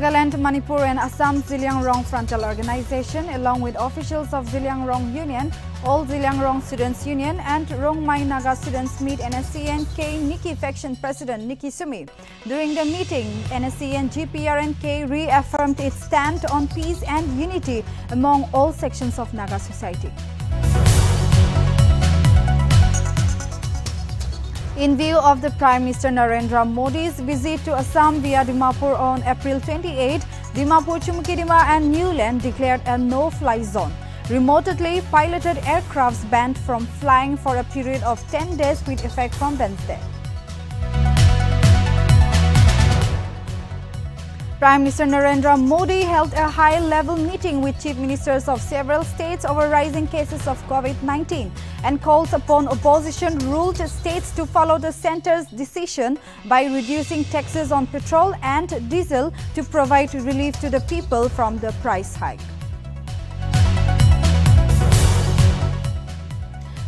Nagaland, Manipur and Assam Zilliangrong Frontal Organization, along with officials of Zilliangrong Union, All Zilliangrong Students Union and Rongmai Naga Students meet NSC and K Nikki Faction President Nikki Sumi. During the meeting, NSC and GPRNK reaffirmed its stand on peace and unity among all sections of Naga society. In view of the Prime Minister Narendra Modi's visit to Assam via Dimapur on April 28, Dimapur, Chumukidima and Newland declared a no-fly zone. Remotely piloted aircrafts banned from flying for a period of 10 days with effect from Wednesday. Prime Minister Narendra Modi held a high-level meeting with chief ministers of several states over rising cases of COVID-19 and calls upon opposition-ruled states to follow the centre's decision by reducing taxes on petrol and diesel to provide relief to the people from the price hike.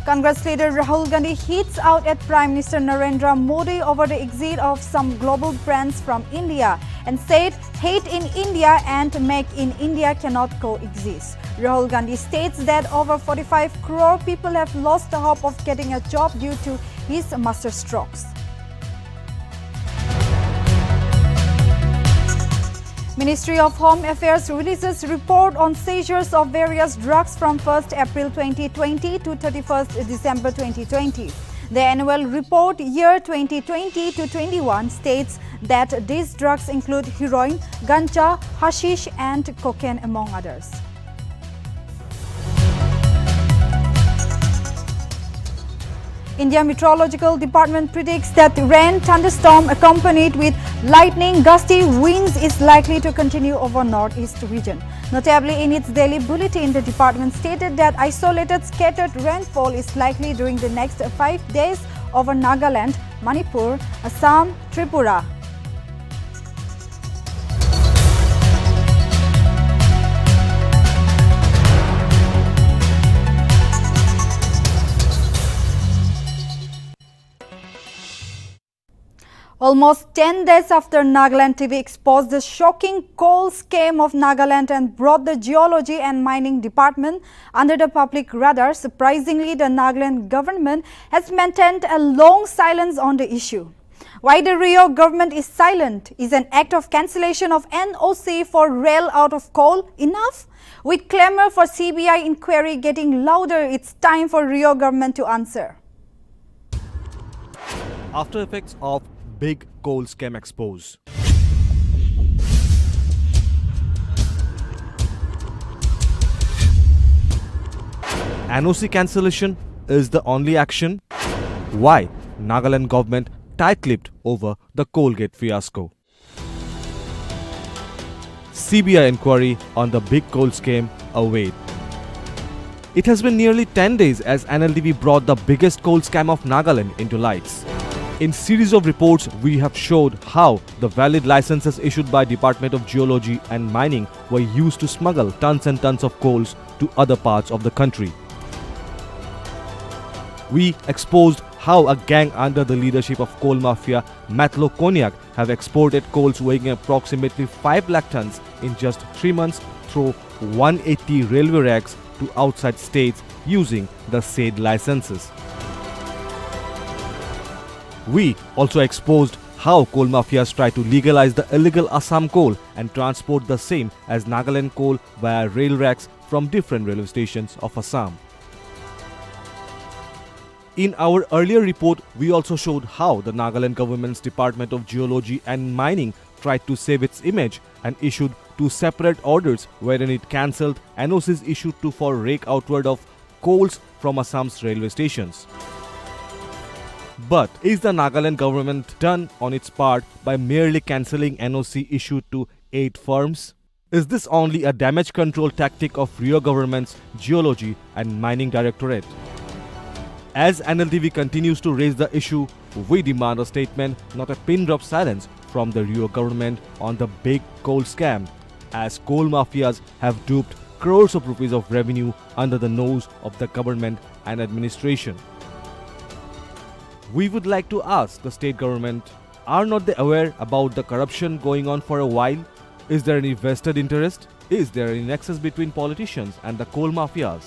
Congress leader Rahul Gandhi hits out at Prime Minister Narendra Modi over the exit of some global brands from India and said hate in India and make in India cannot coexist. Rahul Gandhi states that over 45 crore people have lost the hope of getting a job due to his masterstrokes. Ministry of Home Affairs releases report on seizures of various drugs from 1st April 2020 to 31st December 2020. The annual report year 2020 to 21 states that these drugs include heroin, ganja, hashish and cocaine among others. India Meteorological Department predicts that rain, thunderstorm accompanied with lightning, gusty winds is likely to continue over northeast region. Notably, in its daily bulletin, the department stated that isolated scattered rainfall is likely during the next 5 days over Nagaland, Manipur, Assam, Tripura. Almost 10 days after Nltv exposed the shocking coal scam of Nagaland and brought the Geology and Mining Department under the public radar, surprisingly, the Nagaland government has maintained a long silence on the issue. Why the Rio government is silent? Is an act of cancellation of NOC for rail out of coal enough? With clamor for CBI inquiry getting louder, it's time for Rio government to answer. After effects of big coal scam expose. NOC cancellation is the only action? Why Nagaland government tight-lipped over the Coalgate fiasco? CBI inquiry on the big coal scam await. It has been nearly 10 days as Nltv brought the biggest coal scam of Nagaland into lights. In series of reports, we have showed how the valid licenses issued by Department of Geology and Mining were used to smuggle tons and tons of coals to other parts of the country. We exposed how a gang under the leadership of coal mafia Matlo Konyak have exported coals weighing approximately 5 lakh tons in just 3 months through 180 railway racks to outside states using the said licenses. We also exposed how coal mafias try to legalize the illegal Assam coal and transport the same as Nagaland coal via rail racks from different railway stations of Assam. In our earlier report, we also showed how the Nagaland government's Department of Geology and Mining tried to save its image and issued 2 separate orders wherein it cancelled NOCs issued to for rake outward of coals from Assam's railway stations. But is the Nagaland government done on its part by merely cancelling NOC issued to 8 firms? Is this only a damage control tactic of Rio government's Geology and Mining Directorate? As Nltv continues to raise the issue, we demand a statement, not a pin drop silence from the Rio government on the big coal scam, as coal mafias have duped crores of rupees of revenue under the nose of the government and administration. We would like to ask the state government, are not they aware about the corruption going on for a while? Is there any vested interest? Is there any nexus between politicians and the coal mafias?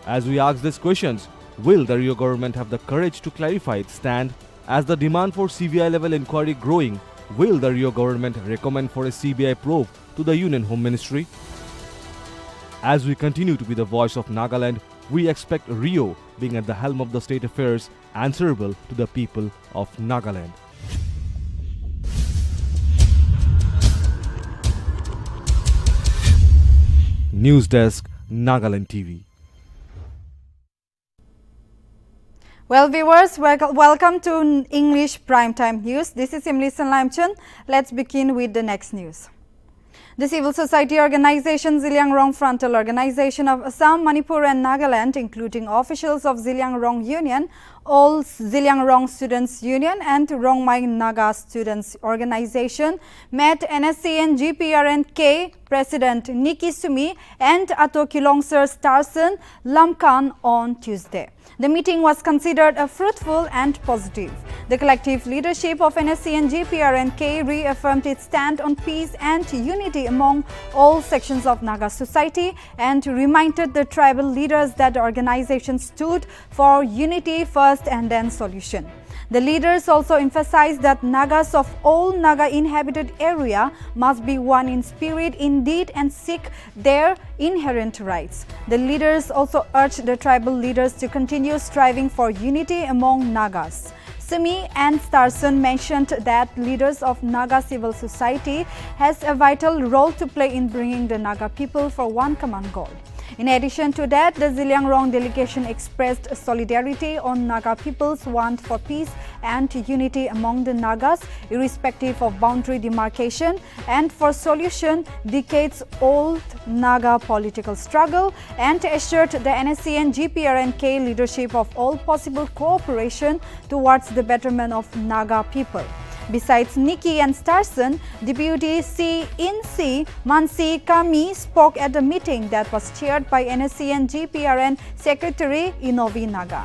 As we ask these questions, will the Rio government have the courage to clarify its stand? As the demand for CBI level inquiry growing, will the Rio government recommend for a CBI probe to the Union Home Ministry? As we continue to be the voice of Nagaland, we expect Rio, being at the helm of the state affairs, answerable to the people of Nagaland. News Desk, Nagaland TV. Well, viewers, welcome to English Primetime News. This is Imlison Lamchon. Let's begin with the next news. The civil society organization Ziliangrong Frontal Organization of Assam, Manipur and Nagaland, including officials of Ziliangrong Union, all Ziliangrong Students Union and Rongmai Naga Students Organization, met NSCN GPRNK President Niki Sumi and Ato Kilongsar Starson Lamkan on Tuesday. The meeting was considered a fruitful and positive. The collective leadership of NSCN GPRNK reaffirmed its stand on peace and unity among all sections of Naga society and reminded the tribal leaders that the organization stood for unity first and then solution. The leaders also emphasized that Nagas of all Naga inhabited area must be one in spirit, in deed and seek their inherent rights. The leaders also urged the tribal leaders to continue striving for unity among Nagas. Sumi and Starson mentioned that leaders of Naga civil society has a vital role to play in bringing the Naga people for one common goal. In addition to that, the Ziliangrong delegation expressed solidarity on Naga people's want for peace and unity among the Nagas, irrespective of boundary demarcation, and for solution decades-old Naga political struggle, and assured the NSCN GPRNK leadership of all possible cooperation towards the betterment of Naga people. Besides Niki and Starson, Deputy C.N.C. Mansi Kami spoke at the meeting that was chaired by NSCN GPRN Secretary Inovi Naga.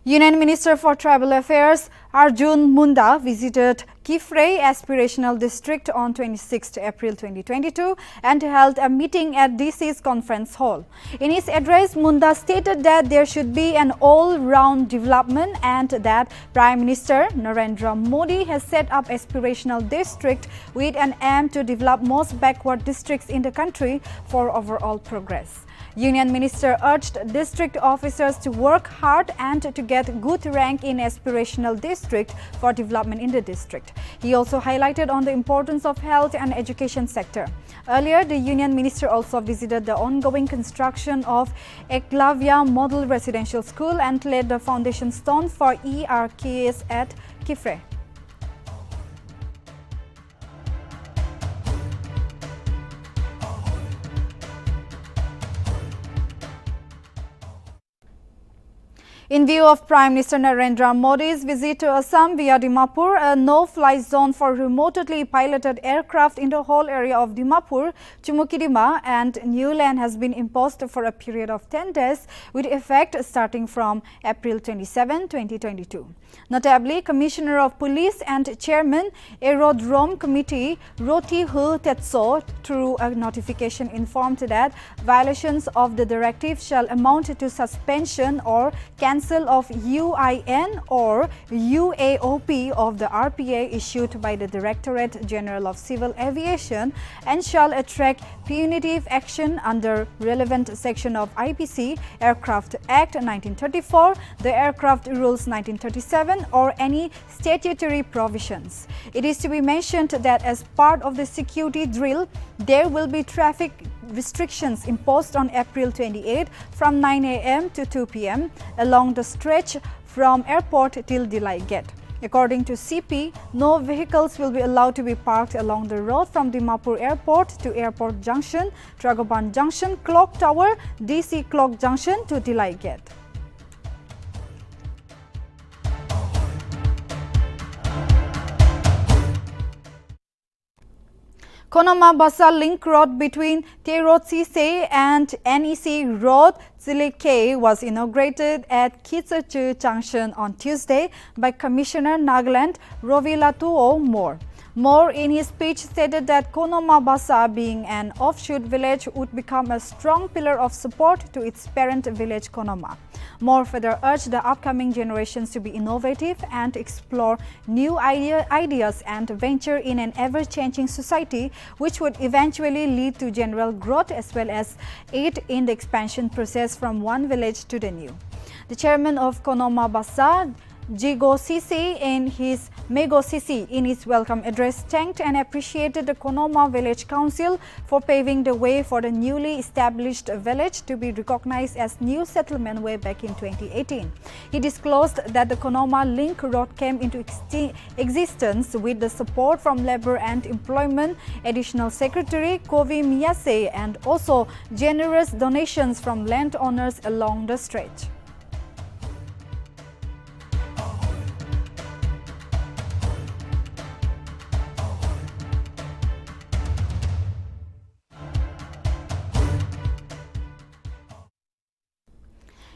Union Minister for Tribal Affairs Arjun Munda visited Kifrey Aspirational District on 26 April 2022 and held a meeting at DC's conference hall. In his address, Munda stated that there should be an all-round development and that Prime Minister Narendra Modi has set up aspirational district with an aim to develop most backward districts in the country for overall progress. Union Minister urged district officers to work hard and to get good rank in aspirational district for development in the district. He also highlighted on the importance of health and education sector. Earlier, the Union Minister also visited the ongoing construction of Eklavya Model Residential School and laid the foundation stone for ERKS at Kifrey. In view of Prime Minister Narendra Modi's visit to Assam via Dimapur, a no-fly zone for remotely piloted aircraft in the whole area of Dimapur, Chumukidima and New Land has been imposed for a period of 10 days with effect starting from April 27, 2022. Notably, Commissioner of Police and Chairman Aerodrome Committee Roti Hu Tetso through a notification informed that violations of the directive shall amount to suspension or cancel of UIN or UAOP of the RPA issued by the Directorate General of Civil Aviation and shall attract punitive action under relevant section of IPC, Aircraft Act 1934, the Aircraft Rules 1937 or any statutory provisions. It is to be mentioned that as part of the security drill, there will be traffic restrictions imposed on April 28 from 9 a.m. to 2 p.m. along the stretch from airport till Dilai Gate. According to CP, no vehicles will be allowed to be parked along the road from Dimapur Airport to Airport Junction, Tragoban Junction, Clock Tower, DC Clock Junction to Dilai Gate. Konoma Basa link road between Terotsise and NEC Road Zilike was inaugurated at Kitsachu Junction on Tuesday by Commissioner Nagaland Rovilatuo Moore. Moore, in his speech, stated that Konoma Basa, being an offshoot village, would become a strong pillar of support to its parent village Konoma. Moore further urged the upcoming generations to be innovative and explore new ideas and venture in an ever-changing society, which would eventually lead to general growth as well as aid in the expansion process from one village to the new. The chairman of Konoma Basa, Mego Sisi, in his welcome address, thanked and appreciated the Konoma Village Council for paving the way for the newly established village to be recognized as new settlement way back in 2018. He disclosed that the Konoma Link Road came into existence with the support from Labour and Employment Additional Secretary Kovi Miyase and also generous donations from landowners along the stretch.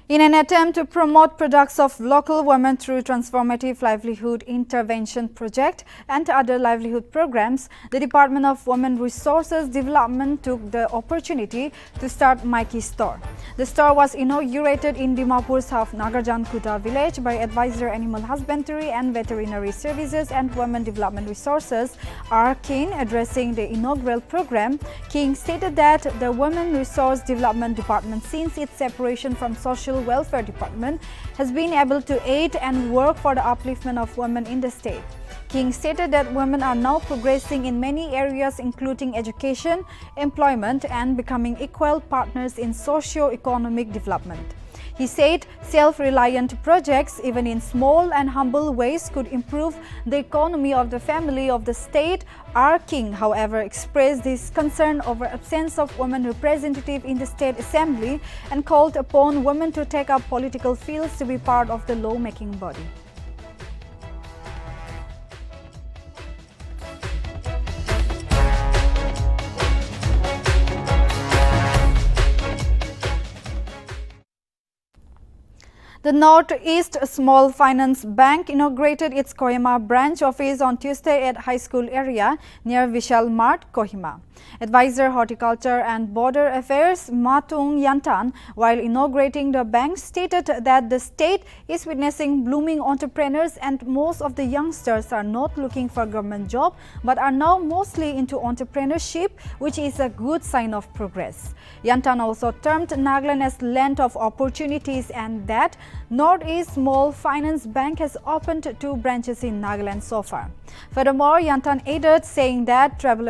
In an attempt to promote products of local women through transformative livelihood intervention project and other livelihood programs, the Department of Women Resources Development took the opportunity to start Maiki Store. The store was inaugurated in Dimapur South Nagarjan Kuta village by Advisor Animal Husbandry and Veterinary Services and Women Development Resources R. King. Addressing the inaugural program, King stated that the Women Resource Development Department, since its separation from Social Welfare Department, has been able to aid and work for the upliftment of women in the state. King stated that women are now progressing in many areas including education, employment and becoming equal partners in socio-economic development. He said self-reliant projects, even in small and humble ways, could improve the economy of the family of the state. R. King, however, expressed his concern over absence of women representative in the state assembly and called upon women to take up political fields to be part of the law-making body. The Northeast Small Finance Bank inaugurated its Kohima branch office on Tuesday at High School area near Vishal Mart, Kohima. Advisor Horticulture and Border Affairs Matung Yantan, while inaugurating the bank, stated that the state is witnessing blooming entrepreneurs and most of the youngsters are not looking for a government job but are now mostly into entrepreneurship, which is a good sign of progress. Yantan also termed Nagaland as land of opportunities and that Northeast Small Finance Bank has opened 2 branches in Nagaland so far. Furthermore, Yantan added, saying that tribal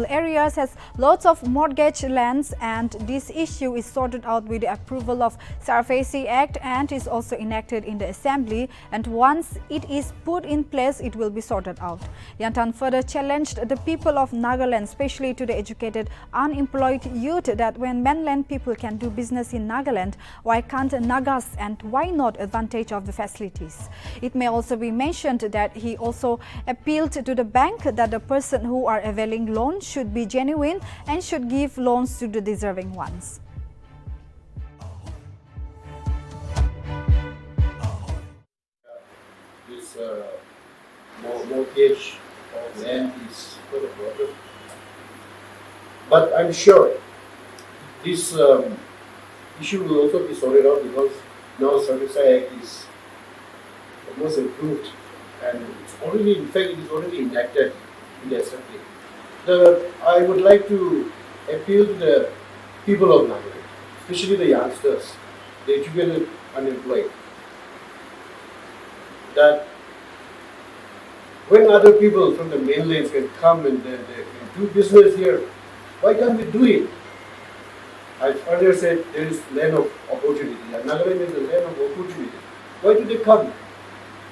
areas has lots of mortgage lands and this issue is sorted out with the approval of SARFACI Act and is also enacted in the Assembly, and once it is put in place, it will be sorted out. Yantan further challenged the people of Nagaland, especially to the educated unemployed youth, that when mainland people can do business in Nagaland, why can't Nagas and why not advantage of the facilities? It may also be mentioned that he also appealed to the bank that the person who are availing loans should be genuine and should give loans to the deserving ones. This mortgage of land is for the problem. But I'm sure this issue will also be sorted out because now SARFACI Act is almost approved and it's already, in fact, it is already enacted in the Assembly. I would like to appeal to the people of Nagaland, especially the youngsters, the educated unemployed, that when other people from the mainland can come and they can do business here, why can't we do it? I earlier said there is land of opportunity. Nagaland is a land of opportunity. Why do they come?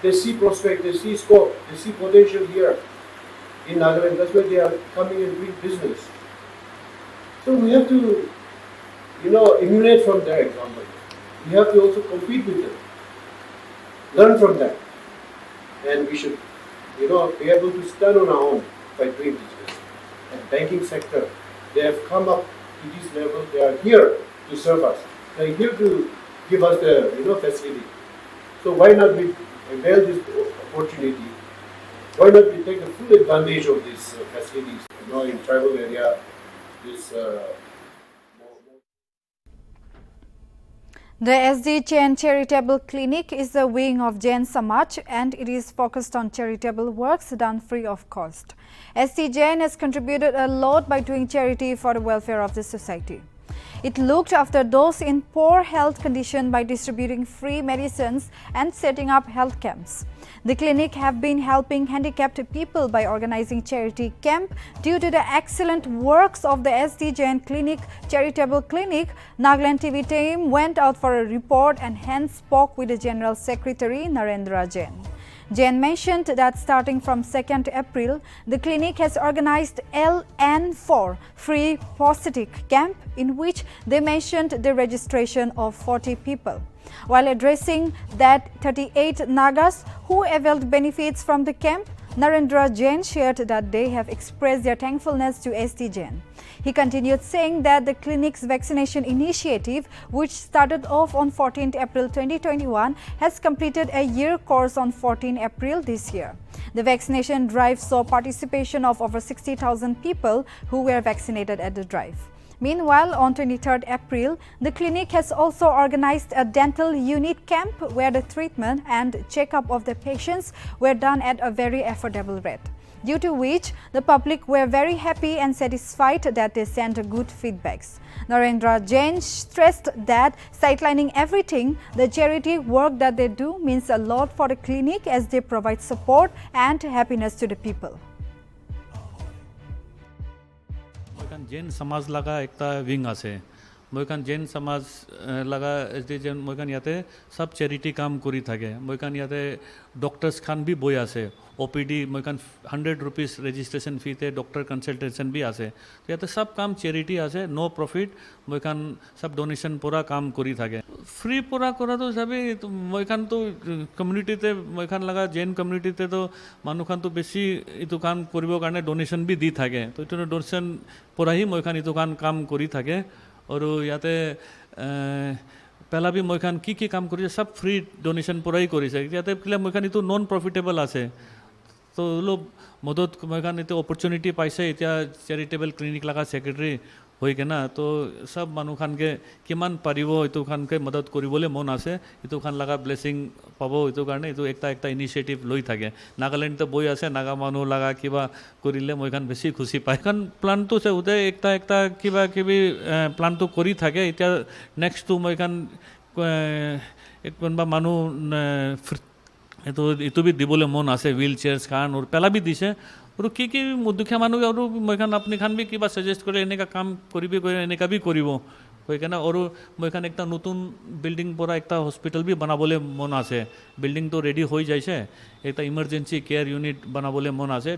They see prospect, they see scope, they see potential here in Nagaland. That's why they are coming and doing business. So we have to, emulate from their example. We have to also compete with them, learn from them, and we should, be able to stand on our own by doing business. and banking sector, they have come up to this level. They are here to serve us. They are here to give us the facility. So why not we avail this opportunity? Why not we take the full advantage of these facilities? In tribal area, this. The SD Jain Charitable Clinic is a wing of Jain Samaj and it is focused on charitable works done free of cost. SD Jain has contributed a lot by doing charity for the welfare of the society. It looked after those in poor health condition by distributing free medicines and setting up health camps. The clinic have been helping handicapped people by organizing charity camp. Due to the excellent works of the SD Jain Clinic, Charitable Clinic, Nltv team went out for a report and hence spoke with the General Secretary Narendra Jain. Jain mentioned that starting from 2nd April, the clinic has organized LN4 free prosthetic camp in which they mentioned the registration of 40 people. While addressing that 38 Nagas who availed benefits from the camp, Narendra Jain shared that they have expressed their thankfulness to SD Jain. He continued saying that the clinic's vaccination initiative, which started off on 14 April 2021, has completed a year course on 14 April this year. The vaccination drive saw participation of over 60,000 people who were vaccinated at the drive. Meanwhile, on 23rd April, the clinic has also organized a dental unit camp where the treatment and checkup of the patients were done at a very affordable rate, due to which the public were very happy and satisfied that they sent good feedbacks. Narendra Jain stressed that sidelining everything, the charity work that they do means a lot for the clinic as they provide support and happiness to the people. Jain समाज लगा एकता wing आसे मोयकान जैन समाज लगा SD Jain मोयकान याते सब charity काम करी थाके मोयकान याते डॉक्टर्स खान भी बोय आसे ओपीडी मोयकान 100 रुपीस रजिस्ट्रेशन फी ते डॉक्टर कंसल्टेशन भी आसे तो याते सब काम चैरिटी आसे नो प्रॉफिट मोयकान सब डोनेशन पूरा काम करी थाके फ्री पूरा करा तो सभी तो मोयकान तो कम्युनिटी ते मोयकान लगा जैन कम्युनिटी ते तो मानुखान तो बेसी इतो काम करिबो कारणे डोनेशन भी दी थाके तो इतो डोनेशन पूरा ही मोयकान इतो काम करी थाके और याते पहला भी मोयखान की काम करी सब फ्री डोनेशन पूरा ही करी याते किला मोयखान इतो नॉन प्रॉफिटेबल आसे तो लोग मदद मोयखान इतो अपॉर्चुनिटी पाइसे इतना चैरिटेबल क्लिनिक लगा सेक्रेटरी होई के ना तो सब मानुखान के किमान पारिबो इतो खान के मदद करिबोले मन आसे इतो खान लगा ब्लेसिंग पाबो इतो कारणे इतो एकता इनिशिएटिव लई थाके नागालैंड तो बई आसे नागा मानु लगा किबा करिले मोयखान बेसी खुशी पाय खान प्लान तो से उदे एकता किबा किबि प्लान तो करि थाके इता नेक्स्ट तो मोयखान एक कोनबा मानु इतो भी दिबोले मन आसे व्हील चेयर्स खान और पहला भी दिसे और की दुखिया मानु और मोयखान अपनी खान भी किबा सजेस्ट करे एने का काम करिबे करे एने का भी करिबो होय केना और मोयखान एकता नतुन बिल्डिंग पूरा एकता हॉस्पिटल भी बनाबोले मन आसे बिल्डिंग तो रेडी होई जाइसे एकता इमरजेंसी केयर यूनिट बनाबोले मन आसे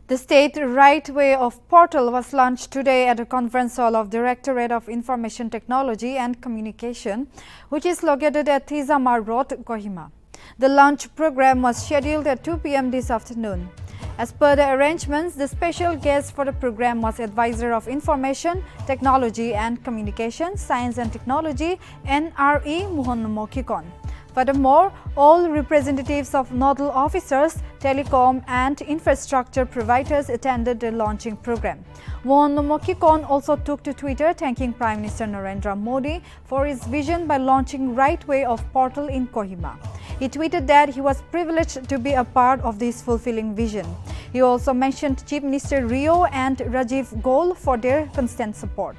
The State Right Way of portal was launched today at the conference hall of Directorate of Information Technology and Communication, which is located at Tizamar Road, Kohima. The launch program was scheduled at 2 p.m. this afternoon. As per the arrangements, the special guest for the program was Advisor of Information, Technology and Communication, Science and Technology, NRE Mohan Mokikon. Furthermore, all representatives of nodal officers, telecom and infrastructure providers attended the launching program. Mohan Mokikon also took to Twitter thanking Prime Minister Narendra Modi for his vision by launching Right Way of portal in Kohima. He tweeted that he was privileged to be a part of this fulfilling vision. He also mentioned Chief Minister Rio and Rajiv Gol for their constant support.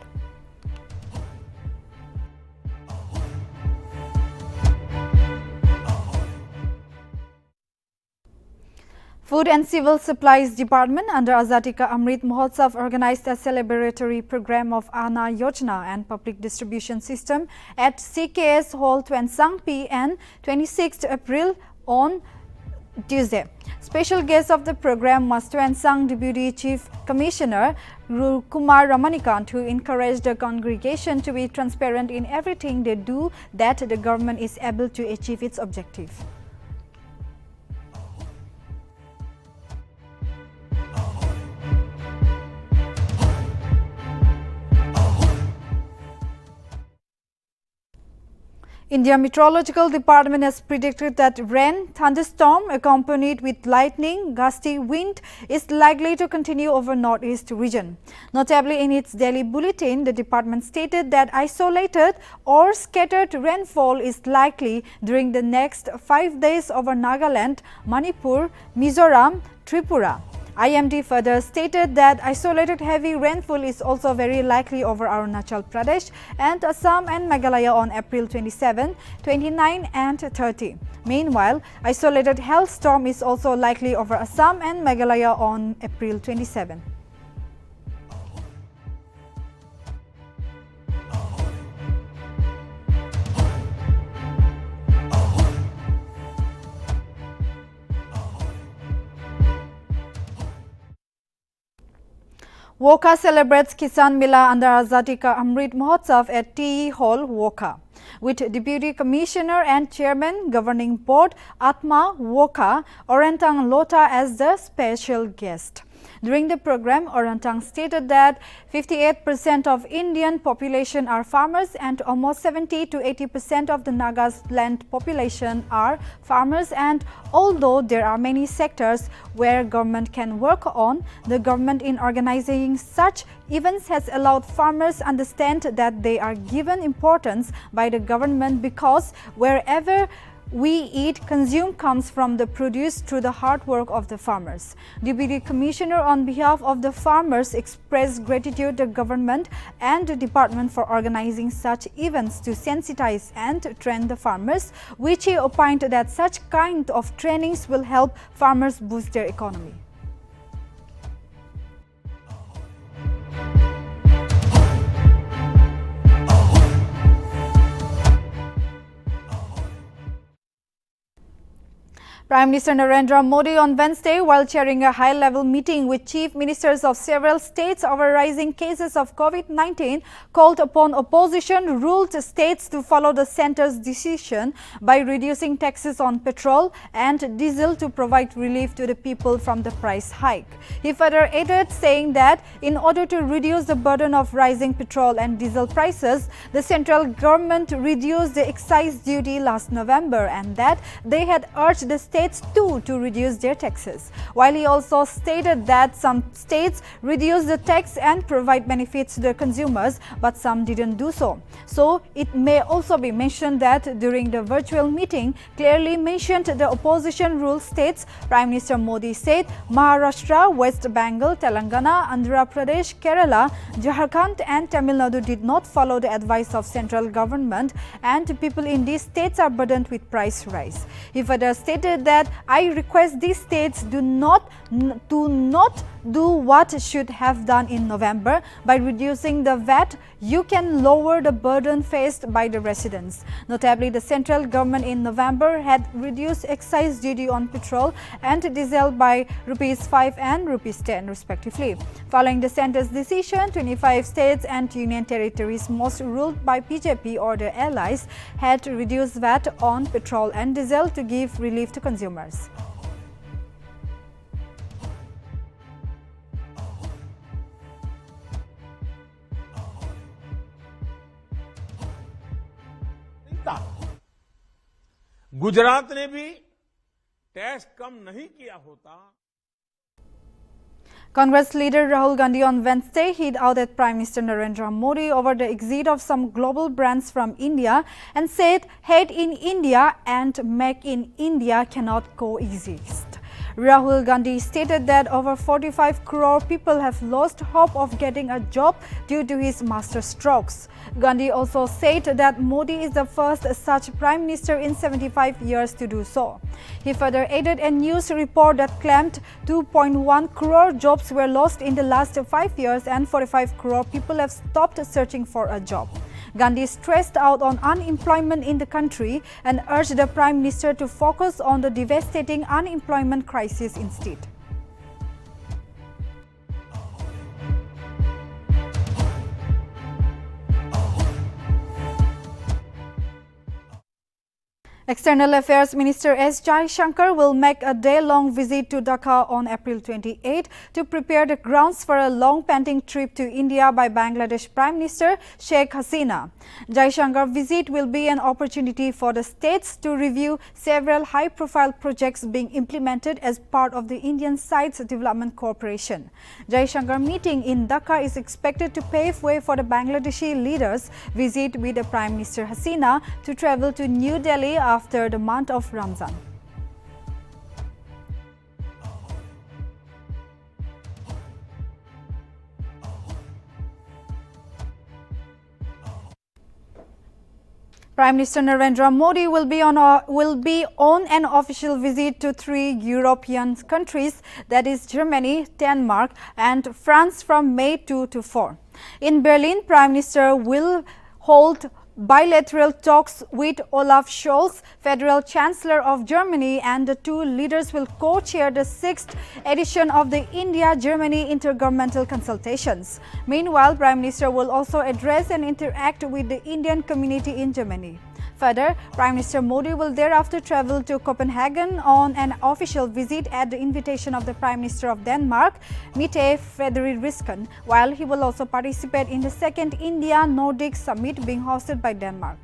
Food and Civil Supplies Department under Azadi Ka Amrit Mahotsav organized a celebratory program of Ana Yojana and Public Distribution System at CKS Hall Twensang PN 26th April on Tuesday. Special guest of the program was Twensang Deputy Chief Commissioner Kumar Ramanikant, who encouraged the congregation to be transparent in everything they do that the government is able to achieve its objective. India Meteorological Department has predicted that rain, thunderstorm accompanied with lightning, gusty wind is likely to continue over northeast region. Notably, in its daily bulletin, the department stated that isolated or scattered rainfall is likely during the next 5 days over Nagaland, Manipur, Mizoram, Tripura. IMD further stated that isolated heavy rainfall is also very likely over Arunachal Pradesh and Assam and Meghalaya on April 27, 29 and 30. Meanwhile, isolated hailstorm is also likely over Assam and Meghalaya on April 27. Woka celebrates Kisan Mela under Azadi Ka Amrit Mahotsav at TE Hall, Woka, with Deputy Commissioner and Chairman Governing Board Atma Woka Orantang Lota as the special guest. During the program, Orantang stated that 58% of Indian population are farmers and almost 70 to 80% of the Nagaland population are farmers, and although there are many sectors where government can work on, the government in organizing such events has allowed farmers understand that they are given importance by the government because wherever we eat, consume comes from the produce through the hard work of the farmers. Deputy Commissioner on behalf of the farmers expressed gratitude to the government and the department for organizing such events to sensitize and train the farmers, which he opined that such kind of trainings will help farmers boost their economy. Prime Minister Narendra Modi on Wednesday, while chairing a high-level meeting with chief ministers of several states over rising cases of COVID-19, called upon opposition-ruled states to follow the centre's decision by reducing taxes on petrol and diesel to provide relief to the people from the price hike. He further added, saying that in order to reduce the burden of rising petrol and diesel prices, the central government reduced the excise duty last November and that they had urged the states too to reduce their taxes, while he also stated that some states reduced the tax and provide benefits to the consumers, but some didn't do so. So it may also be mentioned that during the virtual meeting clearly mentioned the opposition ruled states, Prime Minister Modi said Maharashtra, West Bengal, Telangana, Andhra Pradesh, Kerala, Jharkhand and Tamil Nadu did not follow the advice of central government and people in these states are burdened with price rise. He further stated that I request these states do not do what should have done in November. By reducing the VAT, you can lower the burden faced by the residents. Notably, the central government in November had reduced excise duty on petrol and diesel by ₹5 and ₹10 respectively. Following the centre's decision, 25 states and union territories, most ruled by BJP or their allies, had reduced VAT on petrol and diesel to give relief to consumers. Gujarat ने भी tax कम नहीं किया होता. Congress leader Rahul Gandhi on Wednesday hit out at Prime Minister Narendra Modi over the exit of some global brands from India and said "Hate in India" and "Make in India" cannot coexist. Rahul Gandhi stated that over 45 crore people have lost hope of getting a job due to his master strokes. Gandhi also said that Modi is the first such Prime Minister in 75 years to do so. He further added a news report that claimed 2.1 crore jobs were lost in the last 5 years and 45 crore people have stopped searching for a job. Gandhi stressed out on unemployment in the country and urged the Prime Minister to focus on the devastating unemployment crisis instead. External Affairs Minister S. Jaishankar will make a day-long visit to Dhaka on April 28 to prepare the grounds for a long-pending trip to India by Bangladesh Prime Minister Sheikh Hasina. Jaishankar's visit will be an opportunity for the states to review several high-profile projects being implemented as part of the Indian side's development cooperation. Jaishankar's meeting in Dhaka is expected to pave way for the Bangladeshi leaders' visit with the Prime Minister Hasina to travel to New Delhi after the month of Ramzan. Prime Minister Narendra Modi will be on an official visit to 3 European countries, that is Germany, Denmark and France from May 2 to 4. In Berlin, Prime Minister will hold bilateral talks with Olaf Scholz, Federal Chancellor of Germany, and the two leaders will co-chair the 6th edition of the India-Germany Intergovernmental Consultations. Meanwhile, Prime Minister will also address and interact with the Indian community in Germany. Further, Prime Minister Modi will thereafter travel to Copenhagen on an official visit at the invitation of the Prime Minister of Denmark, Mette Frederiksen, while he will also participate in the 2nd India-Nordic Summit being hosted by Denmark.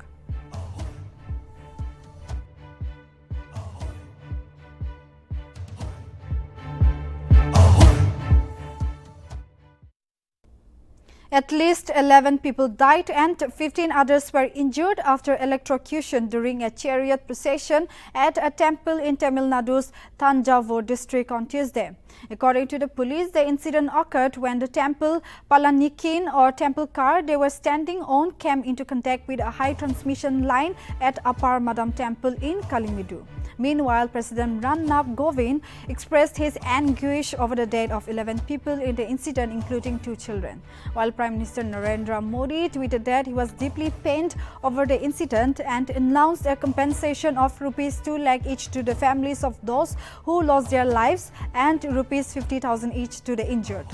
At least 11 people died and 15 others were injured after electrocution during a chariot procession at a temple in Tamil Nadu's Thanjavur district on Tuesday. According to the police, the incident occurred when the temple Palanikin or temple car they were standing on came into contact with a high transmission line at Upper Madam Temple in Kalimidu. Meanwhile, President Ram Nath Kovind expressed his anguish over the death of 11 people in the incident, including 2 children. While Prime Minister Narendra Modi tweeted that he was deeply pained over the incident and announced a compensation of rupees 2 lakh each to the families of those who lost their lives and rupees 50,000 each to the injured.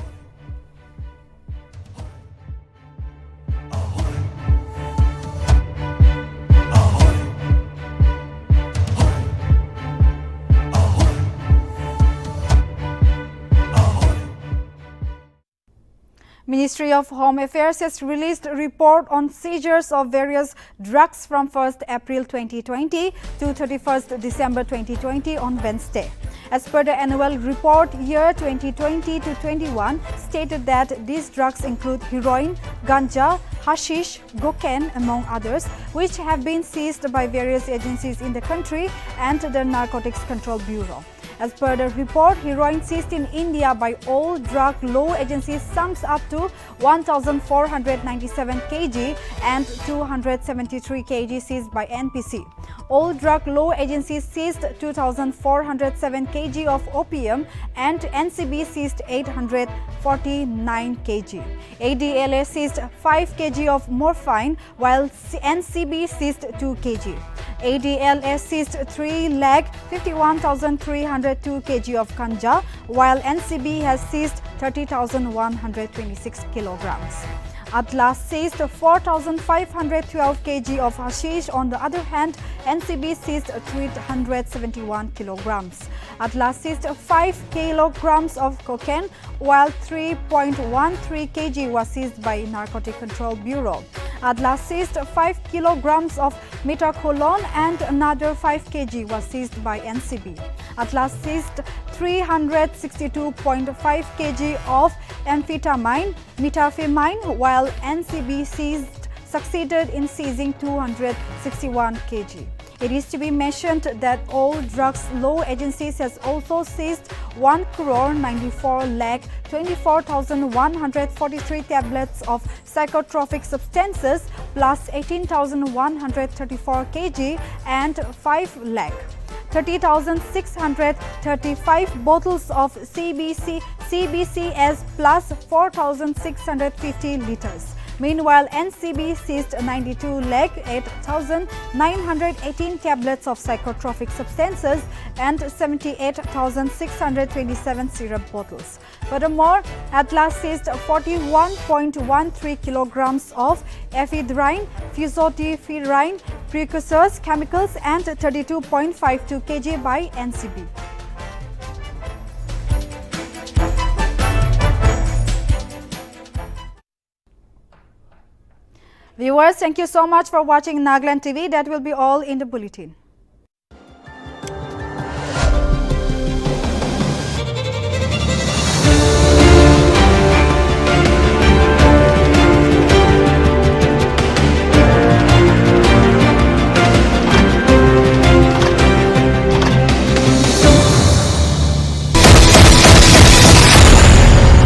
Ministry of Home Affairs has released a report on seizures of various drugs from 1st April 2020 to 31st December 2020 on Wednesday. As per the annual report, year 2020 to 21 stated that these drugs include heroin, ganja, hashish, cocaine, among others, which have been seized by various agencies in the country and the Narcotics Control Bureau. As per the report, heroin seized in India by all drug law agencies sums up to 1,497 kg and 273 kg seized by NPC. All drug law agencies seized 2,407 kg of opium and NCB seized 849 kg. ADLA seized 5 kg of morphine while NCB seized 2 kg. ADLA seized 3,51,302 kg of ganja, while NCB has seized 30,126 kilograms. Atlas seized 4,512 kg of hashish. On the other hand, NCB seized 371 kilograms. Atlas seized 5 kilograms of cocaine, while 3.13 kg was seized by Narcotic Control Bureau. Atlas seized 5 kilograms of methaqualone and another 5 kg was seized by NCB. Atlas seized 362.5 kg of amphetamine, methamphetamine, while NCB succeeded in seizing 261 kg. It is to be mentioned that all drugs law agencies has also seized 1,94,24,143 tablets of psychotropic substances plus 18,134 kg and 5,30,635 bottles of CBCS plus 4,650 liters. Meanwhile, NCB seized 92,08,918 tablets of psychotropic substances and 78,627 syrup bottles. Furthermore, Atlas seized 41.13 kilograms of ephedrine, fusodiferine, precursors, chemicals, and 32.52 kg by NCB. Viewers, thank you so much for watching Nagaland TV. That will be all in the bulletin.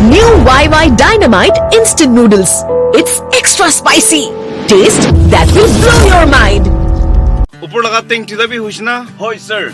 New YY Dynamite Instant Noodles. It's extra spicy. Taste that will blow your mind. Upur lagating Nltv huishna? Hoy sir.